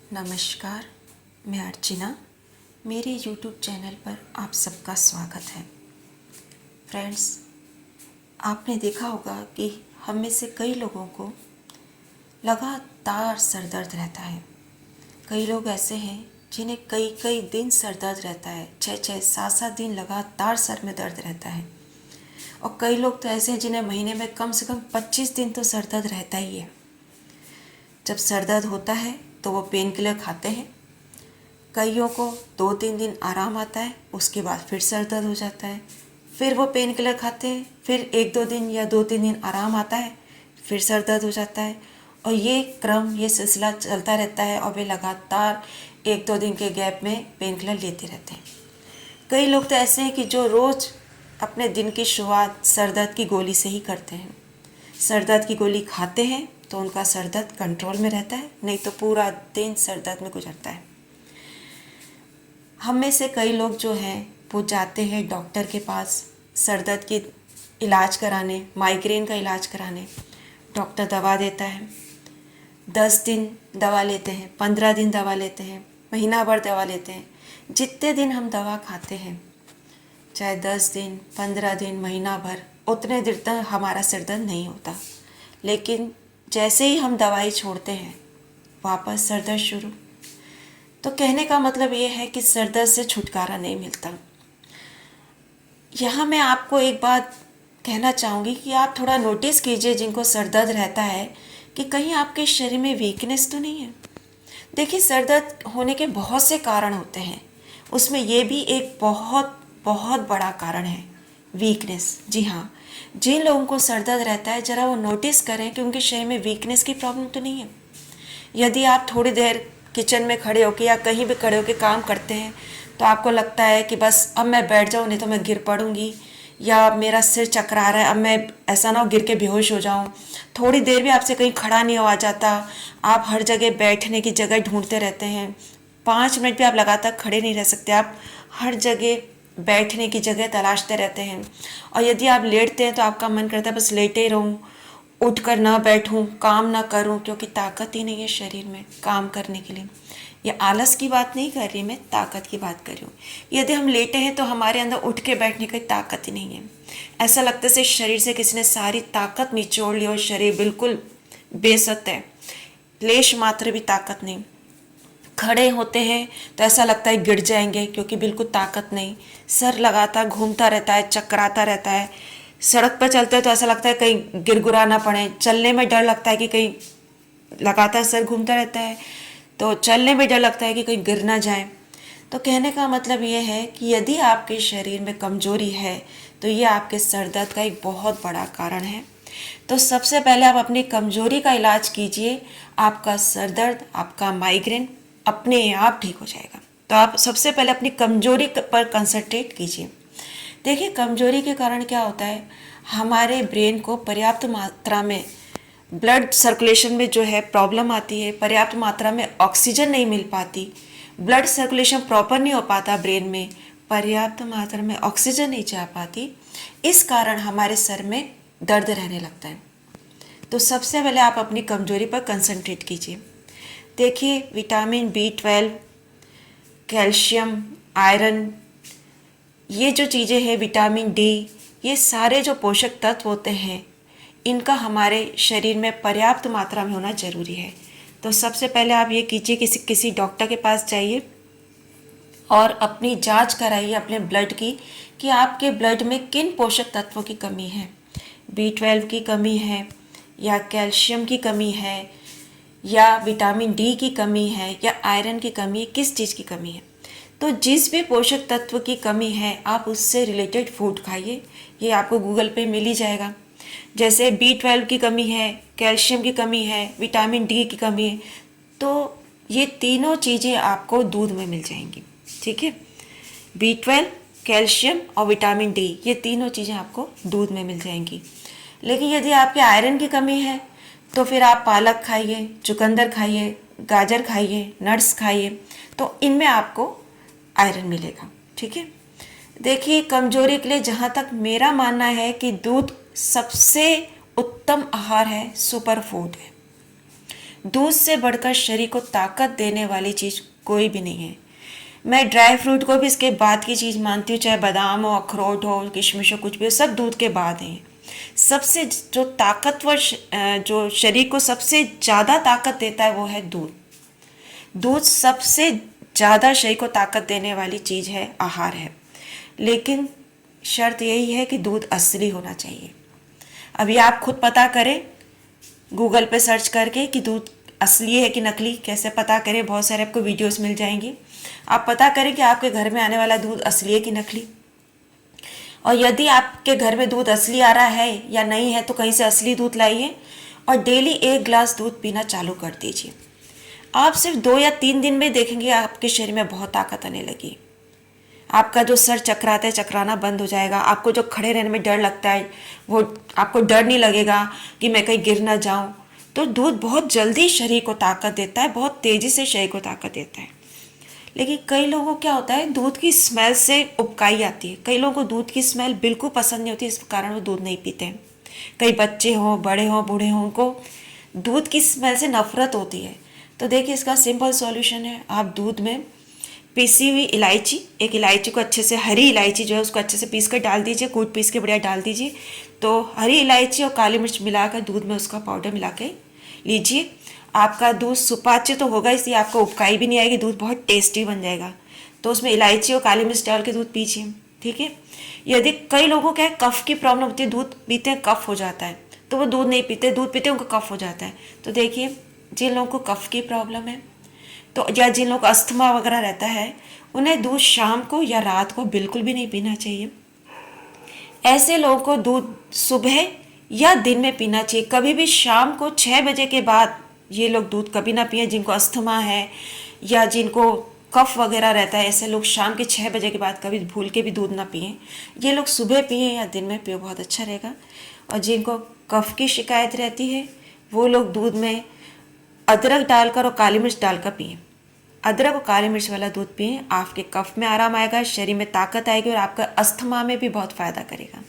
नमस्कार, मैं अर्चना। मेरे YouTube चैनल पर आप सबका स्वागत है। फ्रेंड्स, आपने देखा होगा कि हम में से कई लोगों को लगातार सर दर्द रहता है। कई लोग ऐसे हैं जिन्हें कई कई दिन सर दर्द रहता है, 6-6, 7-7 दिन लगातार सर में दर्द रहता है। और कई लोग तो ऐसे हैं जिन्हें महीने में कम से कम 25 दिन तो सर दर्द रहता ही है। जब सर दर्द होता है तो वो पेन किलर खाते हैं। कईयों को 2-3 दिन आराम आता है, उसके बाद फिर सर दर्द हो जाता है। फिर वो पेन किलर खाते हैं, फिर 1-2 दिन या 2-3 दिन आराम आता है, फिर सर दर्द हो जाता है। और ये सिलसिला चलता रहता है और वे लगातार 1-2 दिन के गैप में पेन किलर लेते रहते हैं। कई लोग तो ऐसे हैं कि जो रोज़ अपने दिन की शुरुआत सर दर्द की गोली से ही करते हैं। सर दर्द की गोली खाते हैं तो उनका सर दर्द कंट्रोल में रहता है, नहीं तो पूरा दिन सर दर्द में गुजरता है। हम में से कई लोग जो हैं वो जाते हैं डॉक्टर के पास सर दर्द की इलाज कराने, माइग्रेन का इलाज कराने। डॉक्टर दवा देता है, 10 दिन दवा लेते हैं, 15 दिन दवा लेते हैं, महीना भर दवा लेते हैं। जितने दिन हम दवा खाते हैं, चाहे 10 दिन, 15 दिन, महीना भर, उतने दिन तक हमारा सिर दर्द नहीं होता। लेकिन जैसे ही हम दवाई छोड़ते हैं, वापस सर दर्द शुरू। तो कहने का मतलब ये है कि सर दर्द से छुटकारा नहीं मिलता। यहाँ मैं आपको एक बात कहना चाहूँगी कि आप थोड़ा नोटिस कीजिए जिनको सर दर्द रहता है कि कहीं आपके शरीर में वीकनेस तो नहीं है। देखिए, सर दर्द होने के बहुत से कारण होते हैं, उसमें ये भी एक बहुत बहुत बड़ा कारण है, वीकनेस। जी हाँ, जिन लोगों को सर दर्द रहता है ज़रा वो नोटिस करें कि उनके शरीर में वीकनेस की प्रॉब्लम तो नहीं है। यदि आप थोड़ी देर किचन में खड़े होकर या कहीं भी खड़े होकर काम करते हैं तो आपको लगता है कि बस अब मैं बैठ जाऊँ, नहीं तो मैं गिर पड़ूंगी, या मेरा सिर चकरा रहा है, अब मैं ऐसा ना हो गिर के बेहोश हो जाऊँ। थोड़ी देर भी आपसे कहीं खड़ा नहीं हो जाता, आप हर जगह बैठने की जगह ढूंढते रहते हैं। 5 मिनट भी आप लगातार खड़े नहीं रह सकते, आप हर जगह बैठने की जगह तलाशते रहते हैं। और यदि आप लेटते हैं तो आपका मन करता है बस लेटे ही रहूँ, उठकर ना बैठूं, काम ना करूं, क्योंकि ताकत ही नहीं है शरीर में काम करने के लिए। ये आलस की बात नहीं कर रही, मैं ताकत की बात कर रही हूँ। यदि हम लेटे हैं तो हमारे अंदर उठ के बैठने की ताकत ही नहीं है। ऐसा लगता है शरीर से किसी ने सारी ताकत निचोड़ ली और शरीर बिल्कुल बेसत है, लेश मात्र भी ताकत नहीं। खड़े होते हैं तो ऐसा लगता है गिर जाएंगे, क्योंकि बिल्कुल ताकत नहीं। सर लगातार घूमता रहता है, चकराता रहता है। सड़क पर चलते हैं तो ऐसा लगता है कहीं गिरगिरा ना पड़े। चलने में डर लगता है कि कहीं, लगातार सर घूमता रहता है तो चलने में डर लगता है कि कहीं गिर ना जाए। तो कहने का मतलब ये है कि यदि आपके शरीर में कमजोरी है तो ये आपके सर दर्द का एक बहुत बड़ा कारण है। तो सबसे पहले आप अपनी कमजोरी का इलाज कीजिए, आपका सर दर्द, आपका माइग्रेन अपने आप ठीक हो जाएगा। तो आप सबसे पहले अपनी कमजोरी पर कंसंट्रेट कीजिए। देखिए, कमजोरी के कारण क्या होता है, हमारे ब्रेन को पर्याप्त मात्रा में ब्लड सर्कुलेशन में जो है प्रॉब्लम आती है, पर्याप्त मात्रा में ऑक्सीजन नहीं मिल पाती, ब्लड सर्कुलेशन प्रॉपर नहीं हो पाता ब्रेन में, पर्याप्त मात्रा में ऑक्सीजन नहीं जा पाती। इस कारण हमारे सर में दर्द रहने लगता है। तो सबसे पहले आप अपनी कमजोरी पर कंसंट्रेट कीजिए। देखिए, विटामिन B12, कैल्शियम, आयरन, ये जो चीज़ें हैं, विटामिन D, ये सारे जो पोषक तत्व होते हैं, इनका हमारे शरीर में पर्याप्त मात्रा में होना जरूरी है। तो सबसे पहले आप ये कीजिए, किसी डॉक्टर के पास जाइए और अपनी जांच कराइए अपने ब्लड की कि आपके ब्लड में किन पोषक तत्वों की कमी है। B12 की कमी है, या कैल्शियम की कमी है, या विटामिन D की कमी है, या आयरन की कमी है, किस चीज़ की कमी है। तो जिस भी पोषक तत्व की कमी है आप उससे रिलेटेड फूड खाइए। ये आपको गूगल पे मिल ही जाएगा। जैसे B12 की कमी है, कैल्शियम की कमी है, विटामिन D की कमी है, तो ये तीनों चीज़ें आपको दूध में मिल जाएंगी। ठीक है, B12, कैल्शियम और विटामिन D, ये तीनों चीज़ें आपको दूध में मिल जाएंगी। लेकिन यदि आपके आयरन की कमी है तो फिर आप पालक खाइए, चुकंदर खाइए, गाजर खाइए, नट्स खाइए, तो इनमें आपको आयरन मिलेगा। ठीक है, देखिए, कमजोरी के लिए जहाँ तक मेरा मानना है कि दूध सबसे उत्तम आहार है, सुपर फूड है। दूध से बढ़कर शरीर को ताकत देने वाली चीज़ कोई भी नहीं है। मैं ड्राई फ्रूट को भी इसके बाद की चीज़ मानती हूँ, चाहे बादाम हो, अखरोट हो, किशमिश हो, कुछ भी हो, सब दूध के बाद हैं। सबसे जो ताकतवर जो शरीर को सबसे ज़्यादा ताकत देता है वो है दूध। दूध सबसे ज़्यादा शरीर को ताकत देने वाली चीज़ है, आहार है। लेकिन शर्त यही है कि दूध असली होना चाहिए। अभी आप खुद पता करें गूगल पे सर्च करके कि दूध असली है कि नकली। कैसे पता करें? बहुत सारे आपको वीडियोस मिल जाएंगी। आप पता करें कि आपके घर में आने वाला दूध असली है कि नकली। और यदि आपके घर में दूध असली आ रहा है या नहीं है तो कहीं से असली दूध लाइए और डेली 1 गिलास दूध पीना चालू कर दीजिए। आप सिर्फ 2 या 3 दिन में देखेंगे आपके शरीर में बहुत ताकत आने लगी। आपका जो सर चकराता है चकराना बंद हो जाएगा। आपको जो खड़े रहने में डर लगता है वो आपको डर नहीं लगेगा कि मैं कहीं गिर ना जाऊं। तो दूध बहुत जल्दी शरीर को ताकत देता है, बहुत तेज़ी से शरीर को ताकत देता है। लेकिन कई लोगों को क्या होता है, दूध की स्मेल से उबकाई आती है। कई लोगों को दूध की स्मेल बिल्कुल पसंद नहीं होती, इस कारण वो दूध नहीं पीते हैं। कई बच्चे हों, बड़े हों, बूढ़े हों, उनको दूध की स्मेल से नफरत होती है। तो देखिए इसका सिंपल सॉल्यूशन है, आप दूध में पीसी हुई इलायची, एक इलायची को अच्छे से, हरी इलायची जो है उसको अच्छे से पीस कर डाल दीजिए, कूट पीस के बढ़िया डाल दीजिए। तो हरी इलायची और काली मिर्च मिलाकर दूध में उसका पाउडर मिला के लीजिए। आपका दूध सुपाच्य तो होगा, इसलिए आपको उबकाई भी नहीं आएगी, दूध बहुत टेस्टी बन जाएगा। तो उसमें इलायची और काली मिर्च डाल के दूध पीजिए, ठीक है। यदि कई लोगों को कफ की प्रॉब्लम होती है, दूध पीते हैं कफ हो जाता है, तो वो दूध नहीं पीते, दूध पीते उनको कफ हो जाता है। तो देखिए जिन लोगों को कफ की प्रॉब्लम है तो या जिन लोगों को अस्थमा वगैरह रहता है, उन्हें दूध शाम को या रात को बिल्कुल भी नहीं पीना चाहिए। ऐसे लोगों को दूध सुबह या दिन में पीना चाहिए। कभी भी शाम को 6 बजे के बाद ये लोग दूध कभी ना पिए। जिनको अस्थमा है या जिनको कफ वगैरह रहता है, ऐसे लोग शाम के 6 बजे के बाद कभी भूल के भी दूध ना पिए। ये लोग सुबह पिए या दिन में पिए, बहुत अच्छा रहेगा। और जिनको कफ की शिकायत रहती है वो लोग दूध में अदरक डालकर और काली मिर्च डालकर पिए। अदरक और काली मिर्च वाला दूध पिए, आपके कफ में आराम आएगा, शरीर में ताकत आएगी और आपका अस्थमा में भी बहुत फ़ायदा करेगा।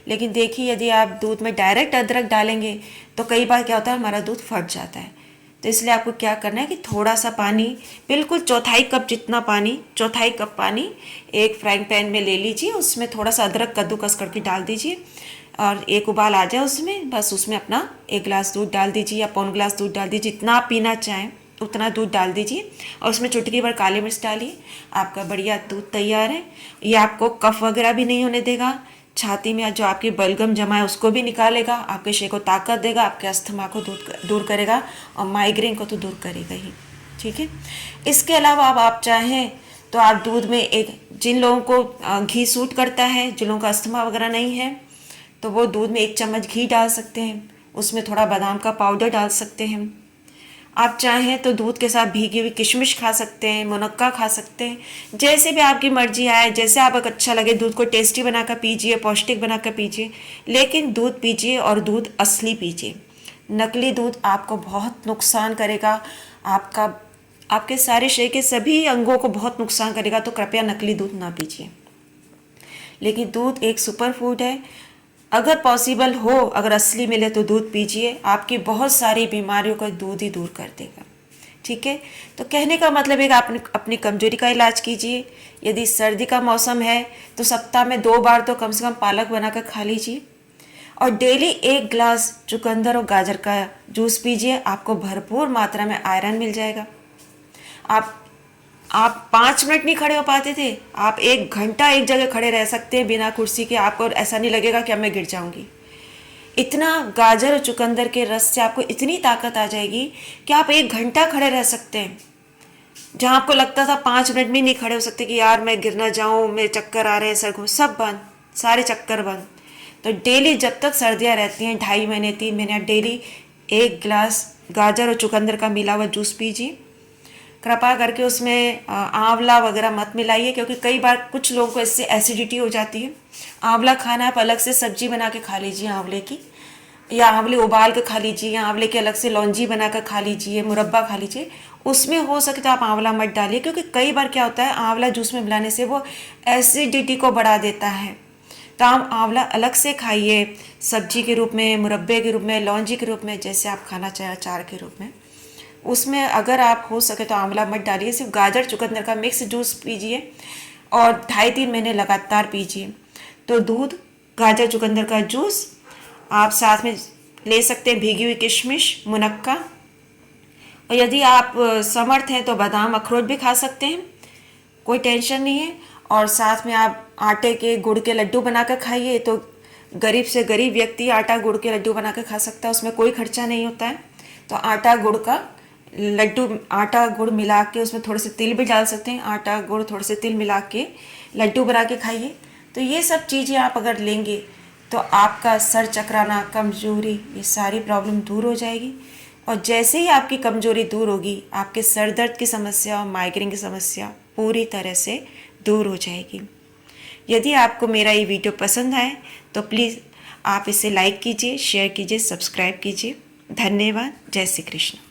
लेकिन देखिए यदि आप दूध में डायरेक्ट अदरक डालेंगे तो कई बार क्या होता है, हमारा दूध फट जाता है। तो इसलिए आपको क्या करना है कि थोड़ा सा पानी, बिल्कुल चौथाई कप जितना पानी, चौथाई कप पानी एक फ्राइंग पैन में ले लीजिए, उसमें थोड़ा सा अदरक कद्दूकस करके डाल दीजिए और एक उबाल आ जाए उसमें, बस उसमें अपना 1 गिलास दूध डाल दीजिए या पौन गिलास दूध डाल दीजिए, जितना आप पीना चाहें उतना दूध डाल दीजिए और उसमें चुटकी भर काली मिर्च डालिए। आपका बढ़िया दूध तैयार है। ये आपको कफ वगैरह भी नहीं होने देगा, छाती में जो आपकी बलगम जमा है उसको भी निकालेगा, आपके शरीर को ताकत देगा, आपके अस्थमा को दूर करेगा और माइग्रेन को तो दूर करेगा ही, ठीक है। इसके अलावा अब आप चाहें तो आप दूध में एक, जिन लोगों को घी सूट करता है, जिन लोगों का अस्थमा वगैरह नहीं है, तो वो दूध में 1 चम्मच घी डाल सकते हैं, उसमें थोड़ा बादाम का पाउडर डाल सकते हैं। आप चाहें तो दूध के साथ भीगी हुई किशमिश खा सकते हैं, मुनक्का खा सकते हैं, जैसे भी आपकी मर्जी आए, जैसे आपको अच्छा लगे। दूध को टेस्टी बनाकर पीजिए, पौष्टिक बनाकर पीजिए, लेकिन दूध पीजिए और दूध असली पीजिए। नकली दूध आपको बहुत नुकसान करेगा, आपके सारे शरीर के सभी अंगों को बहुत नुकसान करेगा। तो कृपया नकली दूध ना पीजिए। लेकिन दूध एक सुपर फूड है, अगर पॉसिबल हो, अगर असली मिले तो दूध पीजिए, आपकी बहुत सारी बीमारियों को दूध ही दूर कर देगा, ठीक है। तो कहने का मतलब है कि आप अपनी कमजोरी का इलाज कीजिए। यदि सर्दी का मौसम है तो सप्ताह में 2 बार तो कम से कम पालक बनाकर खा लीजिए और डेली 1 गिलास चुकंदर और गाजर का जूस पीजिए। आपको भरपूर मात्रा में आयरन मिल जाएगा। आप 5 मिनट नहीं खड़े हो पाते थे, आप 1 घंटा एक जगह खड़े रह सकते हैं बिना कुर्सी के। आपको ऐसा नहीं लगेगा कि अब मैं गिर जाऊंगी। इतना गाजर और चुकंदर के रस से आपको इतनी ताकत आ जाएगी कि आप 1 घंटा खड़े रह सकते हैं। जहाँ आपको लगता था 5 मिनट में नहीं खड़े हो सकते कि यार मैं गिर ना जाऊँ, मेरे चक्कर आ रहे हैं, सर घूम, सब बंद, सारे चक्कर बंद। तो डेली जब तक सर्दियाँ रहती हैं, 2.5 महीने 3 महीने, डेली 1 गिलास गाजर और चुकंदर का मिला हुआ जूस पीजिए। कृपा करके उसमें आंवला वगैरह मत मिलाइए, क्योंकि कई बार कुछ लोगों को इससे एसिडिटी हो जाती है। आंवला खाना है, आप अलग से सब्जी बना के खा लीजिए आंवले की, या आंवले उबाल के खा लीजिए, या आंवले के अलग से लौंजी बनाकर खा लीजिए, मुरब्बा खा लीजिए। उसमें हो सके तो आप आंवला मत डालिए, क्योंकि कई बार क्या होता है, आंवला जूस में मिलाने से वो एसिडिटी को बढ़ा देता है। तो आप आंवला अलग से खाइए, सब्जी के रूप में, मुरब्बे के रूप में, लौंजी के रूप में, जैसे आप खाना चाहें, अचार के रूप में। उसमें अगर आप हो सके तो आंवला मत डालिए, सिर्फ गाजर चुकंदर का मिक्स जूस पीजिए और 2.5-3 महीने लगातार पीजिए। तो दूध, गाजर चुकंदर का जूस, आप साथ में ले सकते हैं भीगी हुई किशमिश, मुनक्का, और यदि आप समर्थ हैं तो बादाम अखरोट भी खा सकते हैं, कोई टेंशन नहीं है। और साथ में आप आटे के गुड़ के लड्डू बना कर खाइए। तो गरीब से गरीब व्यक्ति आटा गुड़ के लड्डू बना कर खा सकता है, उसमें कोई खर्चा नहीं होता है। तो आटा गुड़ का लड्डू, आटा गुड़ मिला के उसमें थोड़े से तिल भी डाल सकते हैं, आटा गुड़ थोड़े से तिल मिला के लड्डू बना के खाइए। तो ये सब चीज़ें आप अगर लेंगे तो आपका सर चकराना, कमजोरी, ये सारी प्रॉब्लम दूर हो जाएगी। और जैसे ही आपकी कमजोरी दूर होगी, आपके सर दर्द की समस्या और माइग्रेन की समस्या पूरी तरह से दूर हो जाएगी। यदि आपको मेरा ये वीडियो पसंद आए तो प्लीज़ आप इसे लाइक कीजिए, शेयर कीजिए, सब्सक्राइब कीजिए। धन्यवाद। जय श्री कृष्ण।